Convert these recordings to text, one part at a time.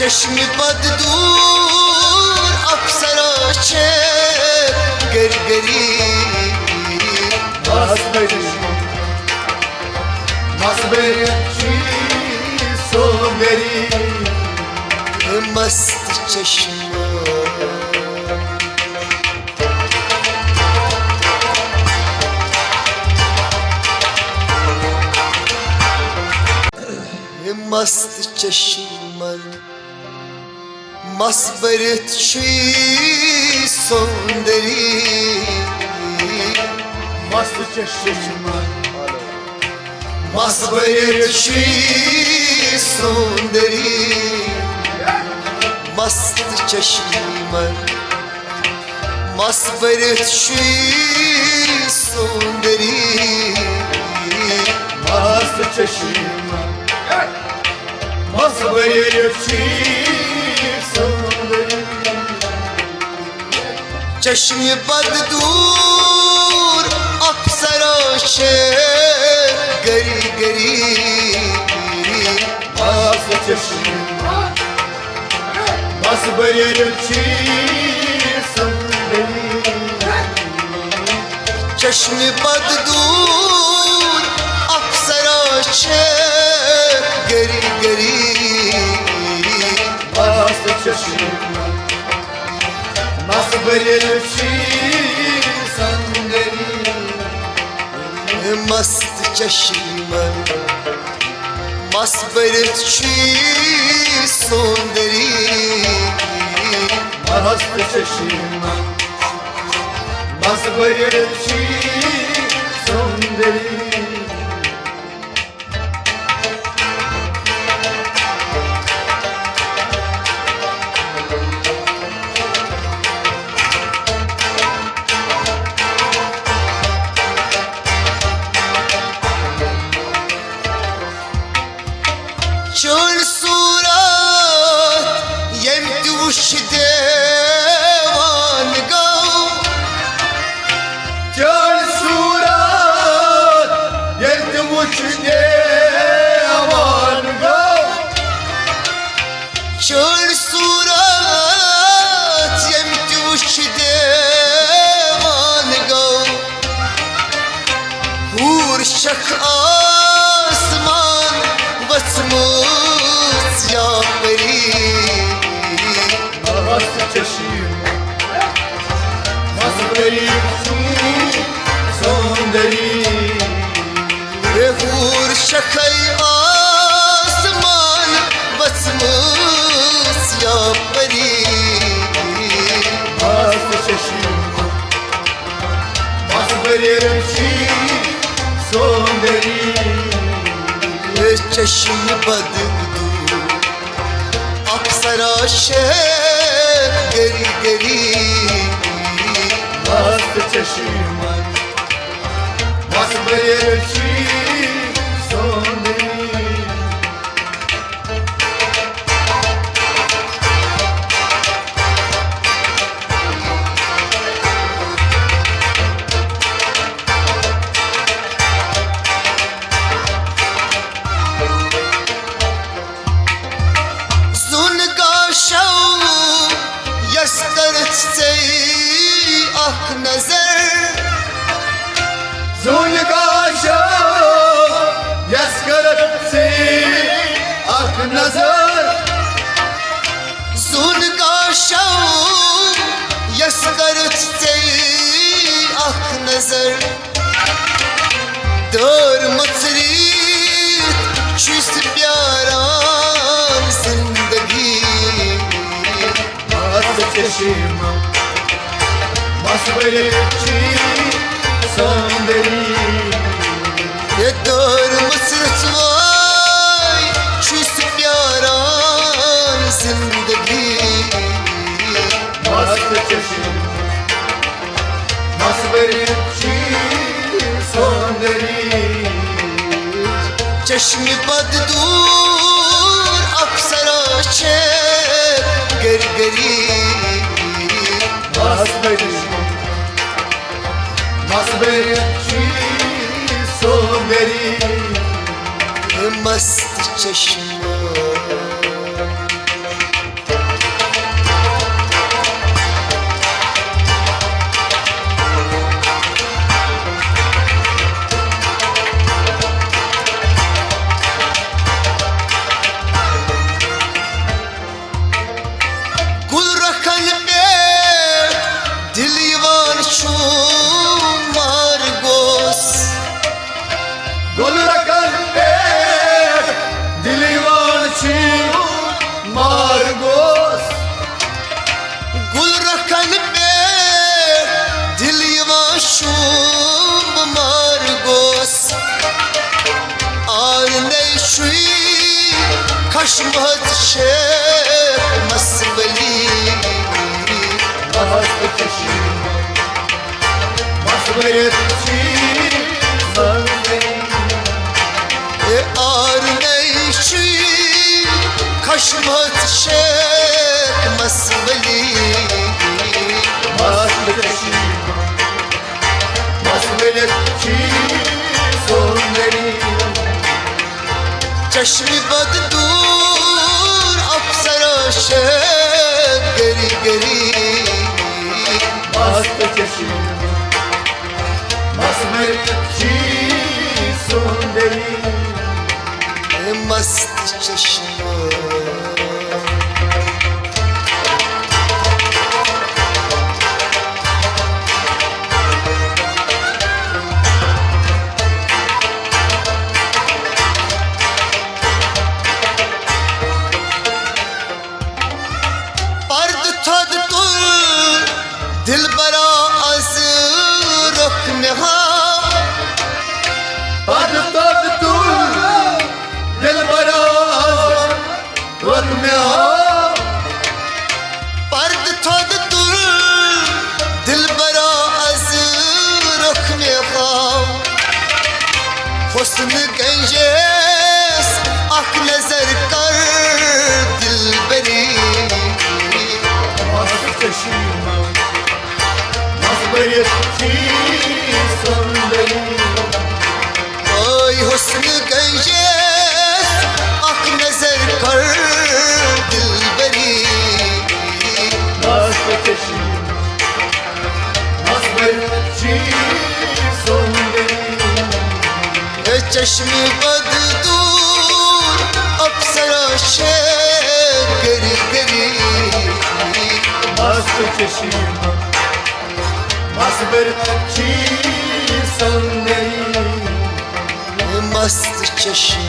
چشم بد دور افسرا چه گرگری مصبری چی سوگری مست چشم مست چشمن مصبرت چی سندری مست چشمن مصبرت چی سندری مست چشمن مصبرت چی سندری مست چشمن مصبری چی سندری چشم بد دور افسرا چه گری گری مست چشمن مصبری چی سندری چشم بد دور افسرا چه گری گری مست چشمن مصبری چی سندری مست چشمن مصبرت چی سندری مست چشمن مصبری چی سندری چون صورت یم دوش دیوانگو چون صورت یم دوش دیوانگو چون صورت یم دوش دیوانگو هور شک آسمان وسموت یا پری مست چشمن مصبری چی سندری هور شکای آسمان وسموت یا پری مست چشمن مصبری چی سندری چشم بد دور افسرا چه گری گری مست چشمن مصبری چی سندری زونگاشا یسکرت سی آخ نظر زونگاشا یسکرت سی آخ نظر دور مصریت چیست بیاران زندگی مست چشمن مصبری چی سندری یه دور مصرت وای چیست بیاران زندگی مست چشمن مصبری چی سندری چشم بد دور افسرا چه گرگری مصبری چی سندری مست چشم چشمات شب مسئولی مست چشم مسئولیت چی صندلی آرمیشی کشمات شب مسئولی مست چشم مسئولیت چی صندلی چشمی بد دور افسراش گری گری مست چشم مسئولیت چی صندلی مست چشم دل برا از رکنه ها پد پد تو دل براز رکنه ها پرد تاد دل برا از رکنه ها حسن گنجس اک نظر کر دل بری مست چشم مسئولیت چی صندلی آی حسن گنجس اک نظر کر دل بری مست چشم مسئولیت چی صندلی چشمی بد دور افسراش گری گری مست چشم مسئولیت چی صندلی مست چشم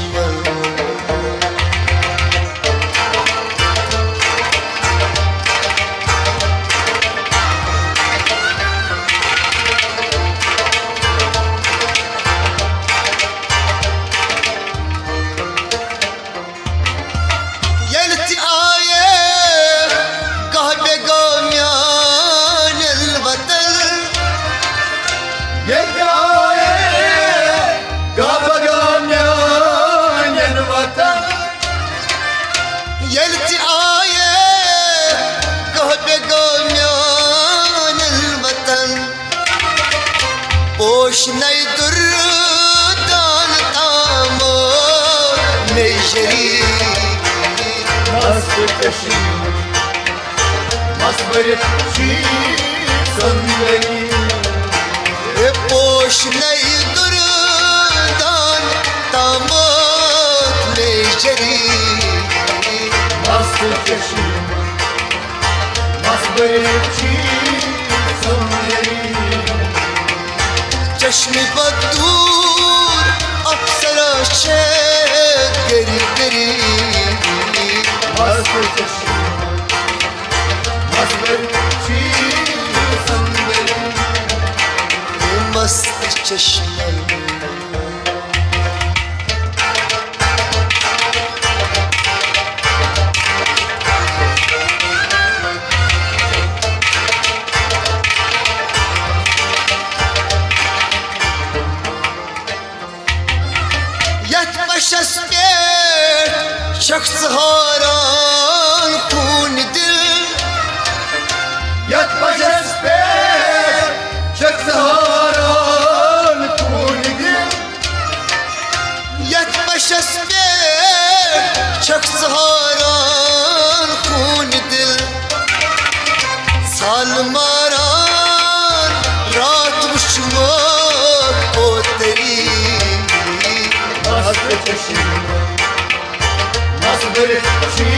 یلتی آیه گاه بگامیان الوطن یک آیه گابگان یان وطن یلتی آیه گاه بگامیان الوطن پوش نیدر دان تامو میجری مست چشم مسئولیت چی صندلی پوش نیدر دان تامو میجری مست چشم مسئولیت چی صندلی چشمی بد دور افسراش گری گری مست چشم مسئولیت چی صندلی مست چشم شخص هاران خون دل یک بجس به شخص هاران کون دل یک بشست شخص هاران خون دل سال ماران رات بشما کوتری مست چشم مسئولیت چی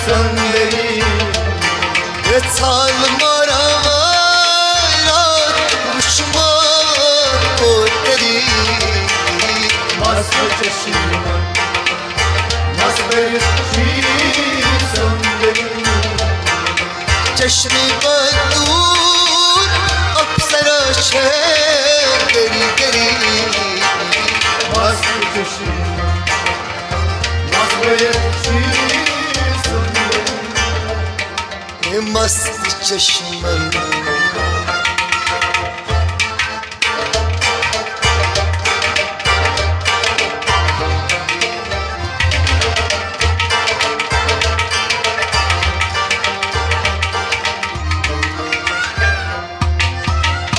صندلی سال ماران رات بشما کوتری مست چشم مسئولیت چی صندلی چشمی بدور افسراش گری گری مست چشم مسئولیت मस्बरची सुंदरी मस्त चष्मन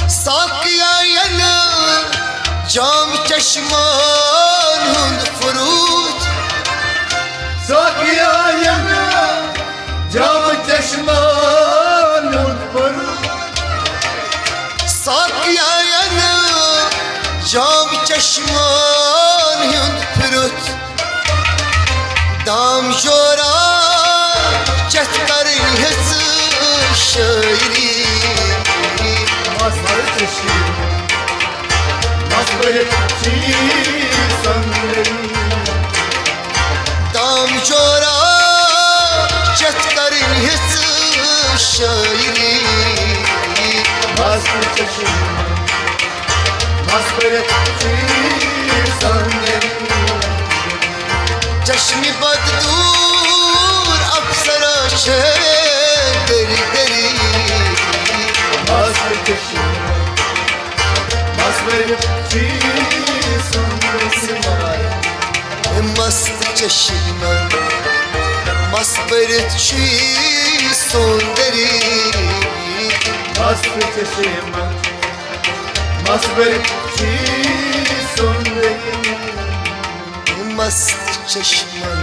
Saikia yana cam çeşman hund furut Saikia yana जाम चष्मा नून फरूट Saikia yana cam çeşman hund furut dam jora çetkarin hısı şairi मस्बरची सुंदरी dam jora çetkarin hısı şairi मस्बरची सुंदरी चश्मी बददूर अप्सरा छे दरी दरी मस्बरची सुंदरी मस्त चश्मन मस्बरत छी सुंदरी मस्बरची सुंदरी मस्त चश्मन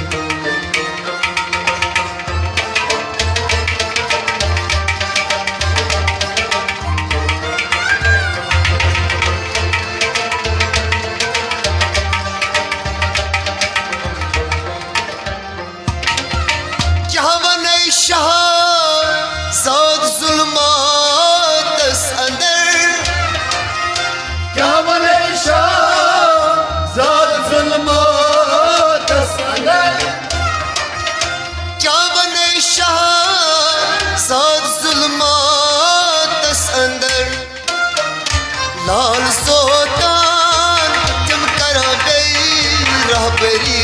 शाह साद जुल्मात दस अंदर क्या बने शाहज़ाद ज़ुल्मात अंदर क्या बने शाह साद जुल्मात दस अंदर लाल सोतान तुम करा बे रहबरी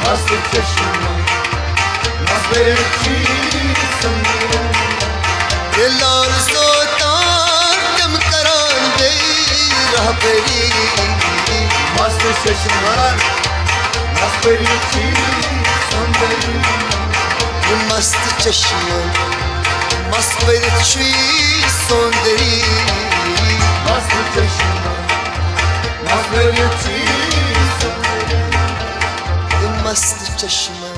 मस्त चश्मा मस्बरची सुंदरी लाल सोतान तुम करा बे रहबरी मस्त चश्मा मस्बरची सुंदरी मस्त चश्मन मस्बरत छी सुंदरी मस्त चश्मा मस्बरची सुंदरी मस्त चश्मन